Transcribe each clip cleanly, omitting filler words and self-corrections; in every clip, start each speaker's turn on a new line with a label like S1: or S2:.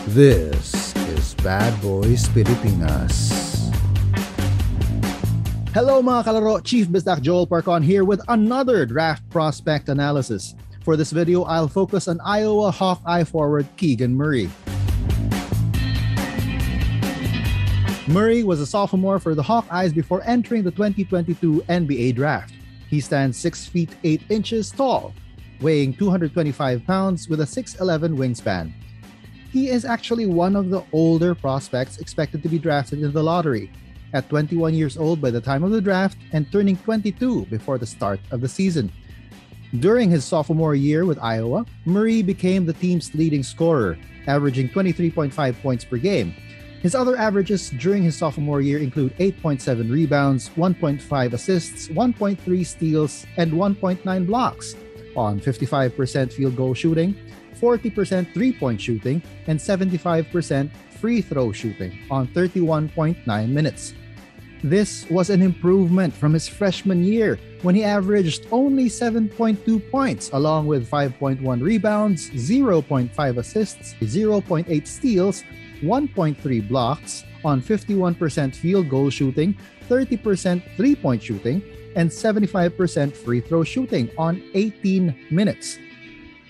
S1: This is Bad Boys Pilipinas. Hello mga kalaro, Chief Bisdak Joel Parcon here with another draft prospect analysis. For this video, I'll focus on Iowa Hawkeye forward Keegan Murray. Murray was a sophomore for the Hawkeyes before entering the 2022 NBA draft. He stands 6 feet 8 inches tall, weighing 225 pounds with a 6'11 wingspan. He is actually one of the older prospects expected to be drafted in the lottery, at 21 years old by the time of the draft and turning 22 before the start of the season. During his sophomore year with Iowa, Murray became the team's leading scorer, averaging 23.5 points per game. His other averages during his sophomore year include 8.7 rebounds, 1.5 assists, 1.3 steals, and 1.9 blocks on 55% field goal shooting, 40% three-point shooting, and 75% free throw shooting on 31.9 minutes. This was an improvement from his freshman year when he averaged only 7.2 points along with 5.1 rebounds, 0.5 assists, 0.8 steals, 1.3 blocks on 51% field goal shooting, 30% three-point shooting, and 75% free throw shooting on 18 minutes.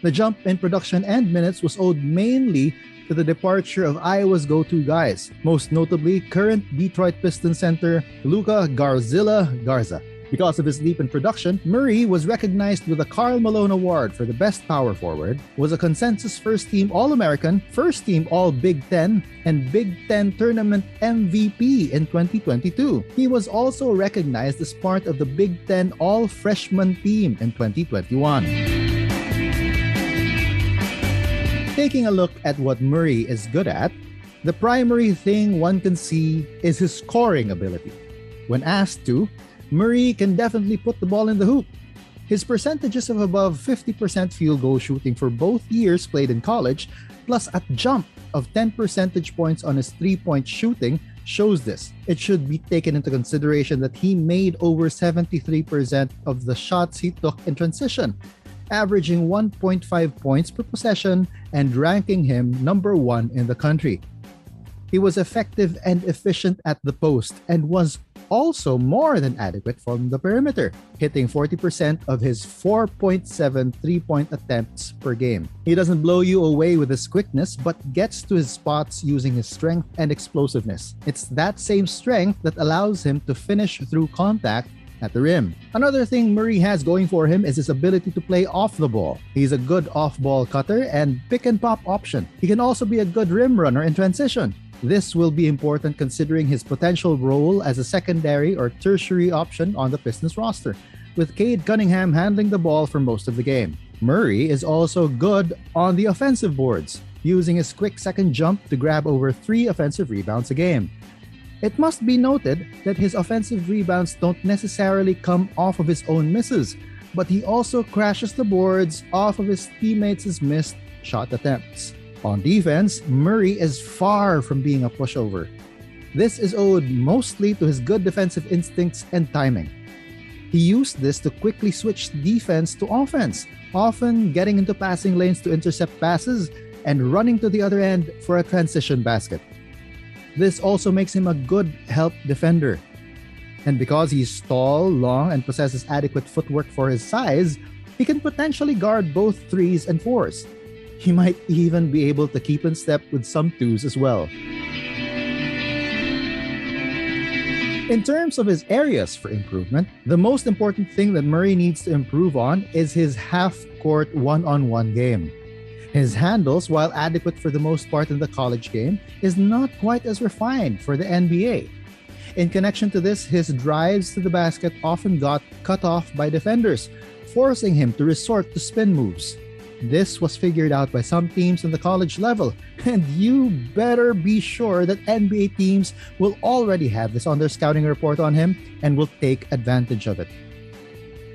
S1: The jump in production and minutes was owed mainly to the departure of Iowa's go-to guys, most notably current Detroit Pistons center Luka Garza. Because of his leap in production, Murray was recognized with the Karl Malone Award for the best power forward, was a consensus first-team All-American, first-team All-Big Ten, and Big Ten Tournament MVP in 2022. He was also recognized as part of the Big Ten All-Freshman team in 2021. Taking a look at what Murray is good at, the primary thing one can see is his scoring ability. When asked to, Murray can definitely put the ball in the hoop. His percentages of above 50% field goal shooting for both years played in college, plus a jump of 10 percentage points on his three-point shooting shows this. It should be taken into consideration that he made over 73% of the shots he took in transition, averaging 1.5 points per possession and ranking him number 1 in the country. He was effective and efficient at the post and was also more than adequate from the perimeter, hitting 40% of his 4.7 three-point attempts per game. He doesn't blow you away with his quickness, but gets to his spots using his strength and explosiveness. It's that same strength that allows him to finish through contact at the rim. Another thing Murray has going for him is his ability to play off the ball. He's a good off-ball cutter and pick-and-pop option. He can also be a good rim runner in transition. This will be important considering his potential role as a secondary or tertiary option on the Pistons roster, with Cade Cunningham handling the ball for most of the game. Murray is also good on the offensive boards, using his quick second jump to grab over 3 offensive rebounds a game. It must be noted that his offensive rebounds don't necessarily come off of his own misses, but he also crashes the boards off of his teammates' missed shot attempts. On defense, Murray is far from being a pushover. This is owed mostly to his good defensive instincts and timing. He used this to quickly switch defense to offense, often getting into passing lanes to intercept passes and running to the other end for a transition basket. This also makes him a good help defender. And because he's tall, long, and possesses adequate footwork for his size, he can potentially guard both 3s and 4s. He might even be able to keep in step with some 2s as well. In terms of his areas for improvement, the most important thing that Murray needs to improve on is his half-court one-on-one game. His handles, while adequate for the most part in the college game, is not quite as refined for the NBA. In connection to this, his drives to the basket often got cut off by defenders, forcing him to resort to spin moves. This was figured out by some teams in the college level, and you better be sure that NBA teams will already have this on their scouting report on him and will take advantage of it.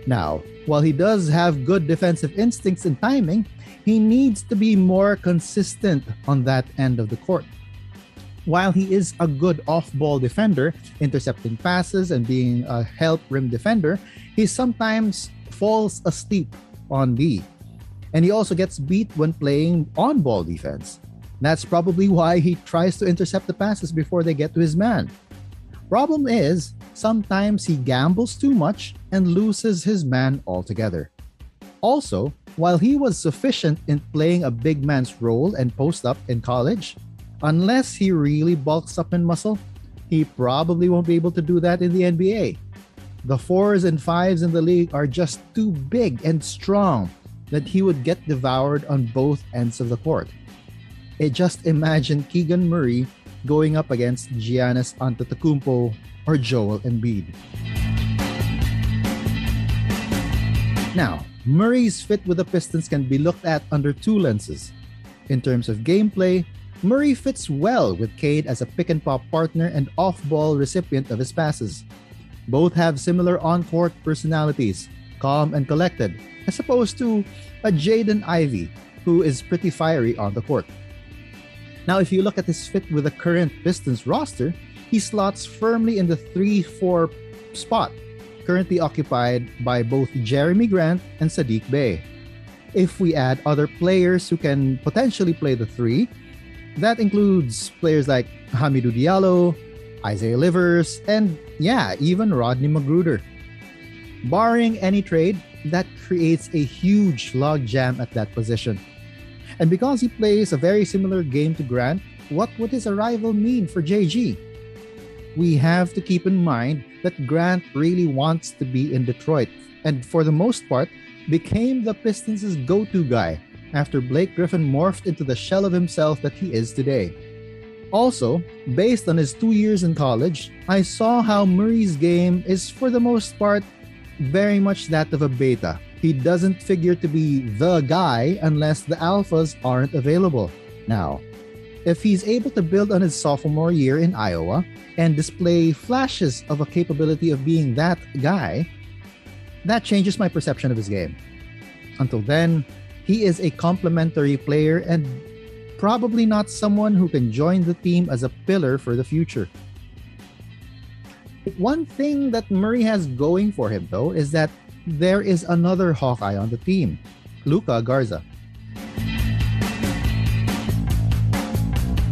S1: Now, while he does have good defensive instincts and timing, he needs to be more consistent on that end of the court. While he is a good off-ball defender, intercepting passes and being a help rim defender, he sometimes falls asleep on D. And he also gets beat when playing on-ball defense. That's probably why he tries to intercept the passes before they get to his man. Problem is, sometimes he gambles too much and loses his man altogether. Also, while he was sufficient in playing a big man's role and post up in college, unless he really bulks up in muscle, he probably won't be able to do that in the NBA. The 4s and 5s in the league are just too big and strong that he would get devoured on both ends of the court. Just imagine Keegan Murray going up against Giannis Antetokounmpo or Joel Embiid. Now, Murray's fit with the Pistons can be looked at under two lenses. In terms of gameplay, Murray fits well with Cade as a pick-and-pop partner and off-ball recipient of his passes. Both have similar on-court personalities, calm and collected, as opposed to a Jaden Ivey, who is pretty fiery on the court. Now, if you look at his fit with the current Pistons roster, he slots firmly in the 3-4 spot, currently occupied by both Jeremy Grant and Saddiq Bey. If we add other players who can potentially play the 3, that includes players like Hamidou Diallo, Isaiah Livers, and even Rodney Magruder. Barring any trade, that creates a huge logjam at that position. And because he plays a very similar game to Grant, what would his arrival mean for JG? We have to keep in mind that Grant really wants to be in Detroit, and for the most part, became the Pistons' go-to guy after Blake Griffin morphed into the shell of himself that he is today. Also, based on his 2 years in college, I saw how Murray's game is for the most part very much that of a beta. He doesn't figure to be the guy unless the alphas aren't available. Now, if he's able to build on his sophomore year in Iowa and display flashes of a capability of being that guy, that changes my perception of his game. Until then, he is a complementary player and probably not someone who can join the team as a pillar for the future. One thing that Murray has going for him, though, is that there is another Hawkeye on the team, Luka Garza.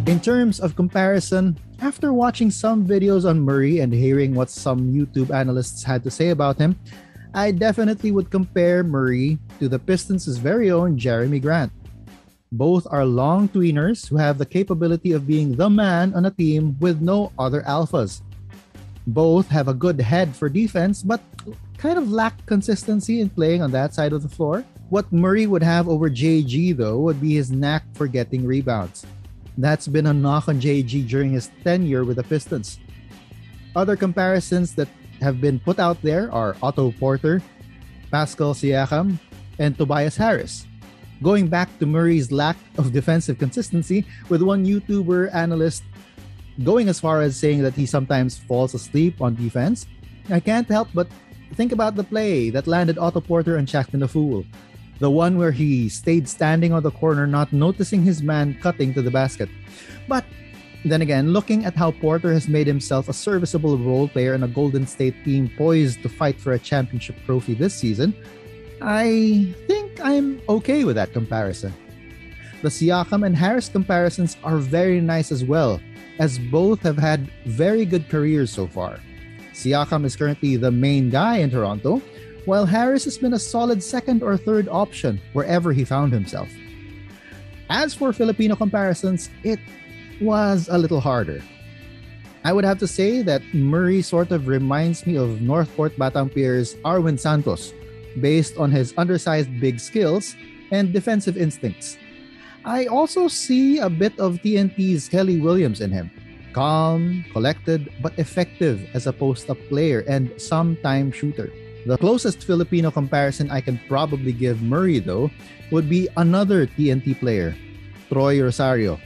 S1: In terms of comparison, after watching some videos on Murray and hearing what some YouTube analysts had to say about him, I definitely would compare Murray to the Pistons' very own Jeremy Grant. Both are long tweeners who have the capability of being the man on a team with no other alphas. Both have a good head for defense, but kind of lack consistency in playing on that side of the floor. What Murray would have over JG, though, would be his knack for getting rebounds. That's been a knock on JG during his tenure with the Pistons. Other comparisons that have been put out there are Otto Porter, Pascal Siakam, and Tobias Harris. Going back to Murray's lack of defensive consistency, with one YouTuber analyst going as far as saying that he sometimes falls asleep on defense, I can't help but think about the play that landed Otto Porter and Shaqtin' the Fool. The one where he stayed standing on the corner, not noticing his man cutting to the basket. But then again, looking at how Porter has made himself a serviceable role player in a Golden State team poised to fight for a championship trophy this season, I think I'm okay with that comparison. The Siakam and Harris comparisons are very nice as well, as both have had very good careers so far. Siakam is currently the main guy in Toronto, while Harris has been a solid second or third option wherever he found himself. As for Filipino comparisons, it was a little harder. I would have to say that Murray sort of reminds me of Northport Batang Pier's Arwin Santos, based on his undersized big skills and defensive instincts. I also see a bit of TNT's Kelly Williams in him. Calm, collected, but effective as a post-up player and sometime shooter. The closest Filipino comparison I can probably give Murray, though, would be another TNT player, Troy Rosario.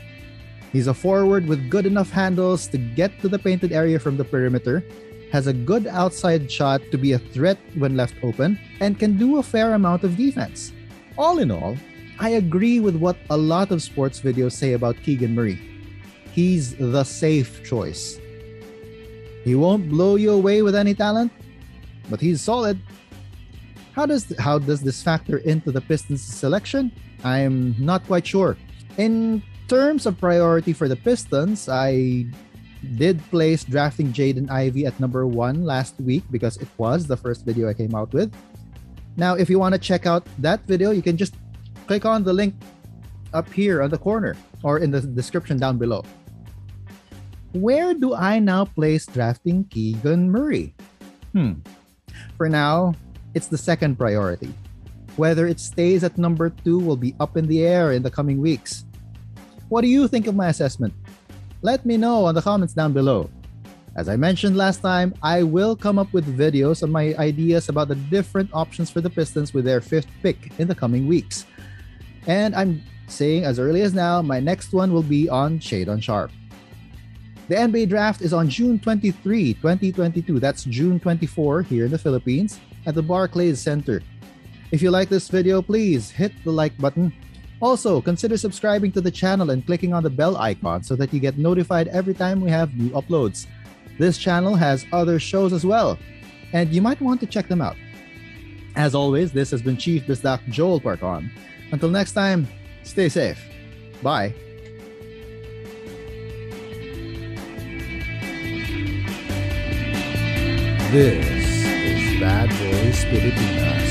S1: He's a forward with good enough handles to get to the painted area from the perimeter, has a good outside shot to be a threat when left open, and can do a fair amount of defense. All in all, I agree with what a lot of sports videos say about Keegan Murray. He's the safe choice. He won't blow you away with any talent, but he's solid. How does this factor into the Pistons selection? I'm not quite sure. In terms of priority for the Pistons, I did place drafting Jaden Ivey at number 1 last week because it was the first video I came out with. Now, if you want to check out that video, you can just click on the link up here on the corner or in the description down below. Where do I now place drafting Keegan Murray? For now, it's the second priority. Whether it stays at number 2 will be up in the air in the coming weeks. What do you think of my assessment? Let me know on the comments down below. As I mentioned last time, I will come up with videos on my ideas about the different options for the Pistons with their 5th pick in the coming weeks. And I'm saying as early as now, my next one will be on Shadon Sharpe. The NBA draft is on June 23, 2022. That's June 24 here in the Philippines at the Barclays Center. If you like this video, please hit the like button. Also, consider subscribing to the channel and clicking on the bell icon so that you get notified every time we have new uploads. This channel has other shows as well, and you might want to check them out. As always, this has been Chief Bisdak Joel Parton. Until next time, stay safe. Bye. This is Bad Boys Pilipinas.